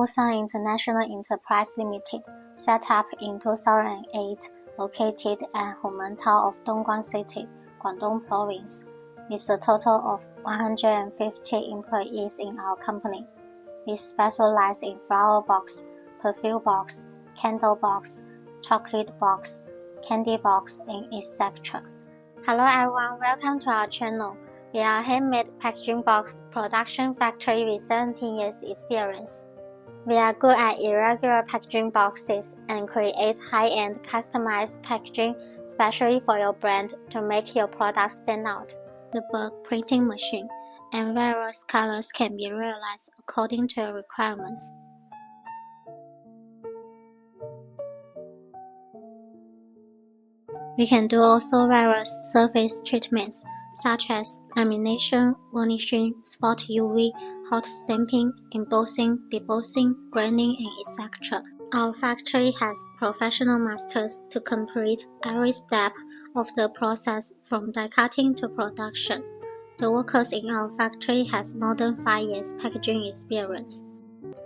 Artisan International Enterprise Limited, set up in 2008, located at Humentou of Dongguan City, Guangdong Province, with a total of 150 employees in our company. We specialize in flower box, perfume box, candle box, chocolate box, candy box, and etc. Hello everyone, welcome to our channel. We are a handmade packaging box production factory with 17 years experience. We are good at irregular packaging boxes and create high-end customized packaging especially for your brand to make your product stand out. The bulk printing machine and various colors can be realized according to your requirements. We can do also various surface treatments such as lamination, varnishing, spot UV, hot stamping, embossing, debossing, graining, and etc. Our factory has professional masters to complete every step of the process from die cutting to production. The workers in our factory has more than 5 years packaging experience.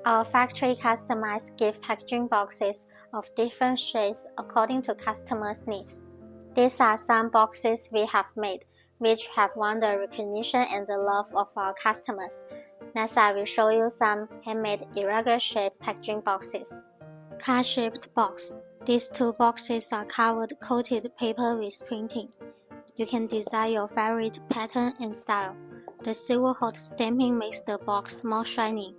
Our factory customized gift packaging boxes of different shapes according to customers' needs. These are some boxes we have made, which have won the recognition and the love of our customers. Next, I will show you some handmade irregular shaped packaging boxes. Car-shaped box. These two boxes are covered coated paper with printing. You can design your favorite pattern and style. The silver hot stamping makes the box more shiny.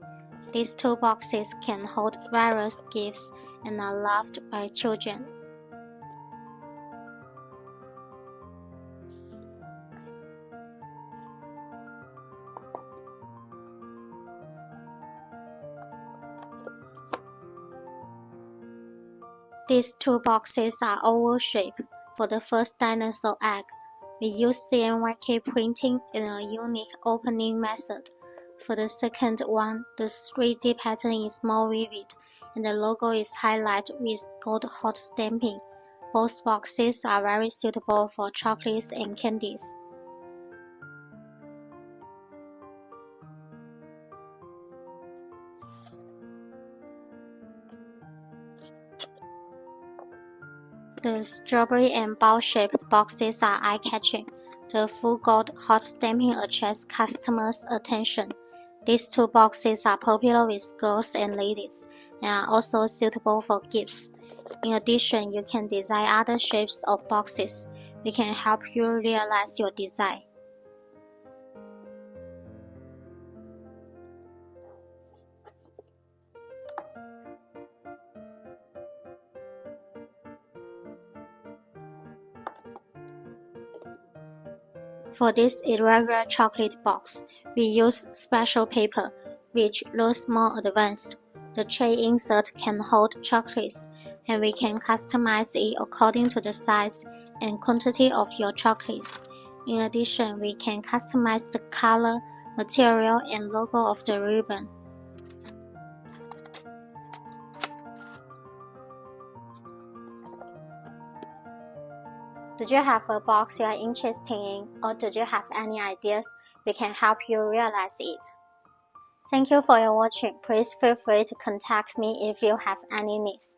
These two boxes can hold various gifts and are loved by children. These two boxes are oval shaped. For the first dinosaur egg, we use CNYK printing in a unique opening method. For the second one, the 3D pattern is more vivid, and the logo is highlighted with gold hot stamping. Both boxes are very suitable for chocolates and candies. The strawberry and ball-shaped boxes are eye-catching. The full gold hot stamping attracts customers' attention. These two boxes are popular with girls and ladies, and are also suitable for gifts. In addition, you can design other shapes of boxes. We can help you realize your design. For this irregular chocolate box, we use special paper, which looks more advanced. The tray insert can hold chocolates, and we can customize it according to the size and quantity of your chocolates. In addition, we can customize the color, material, and logo of the ribbon. Do you have a box you are interested in, or do you have any ideas? We can help you realize it. Thank you for your watching. Please feel free to contact me if you have any needs.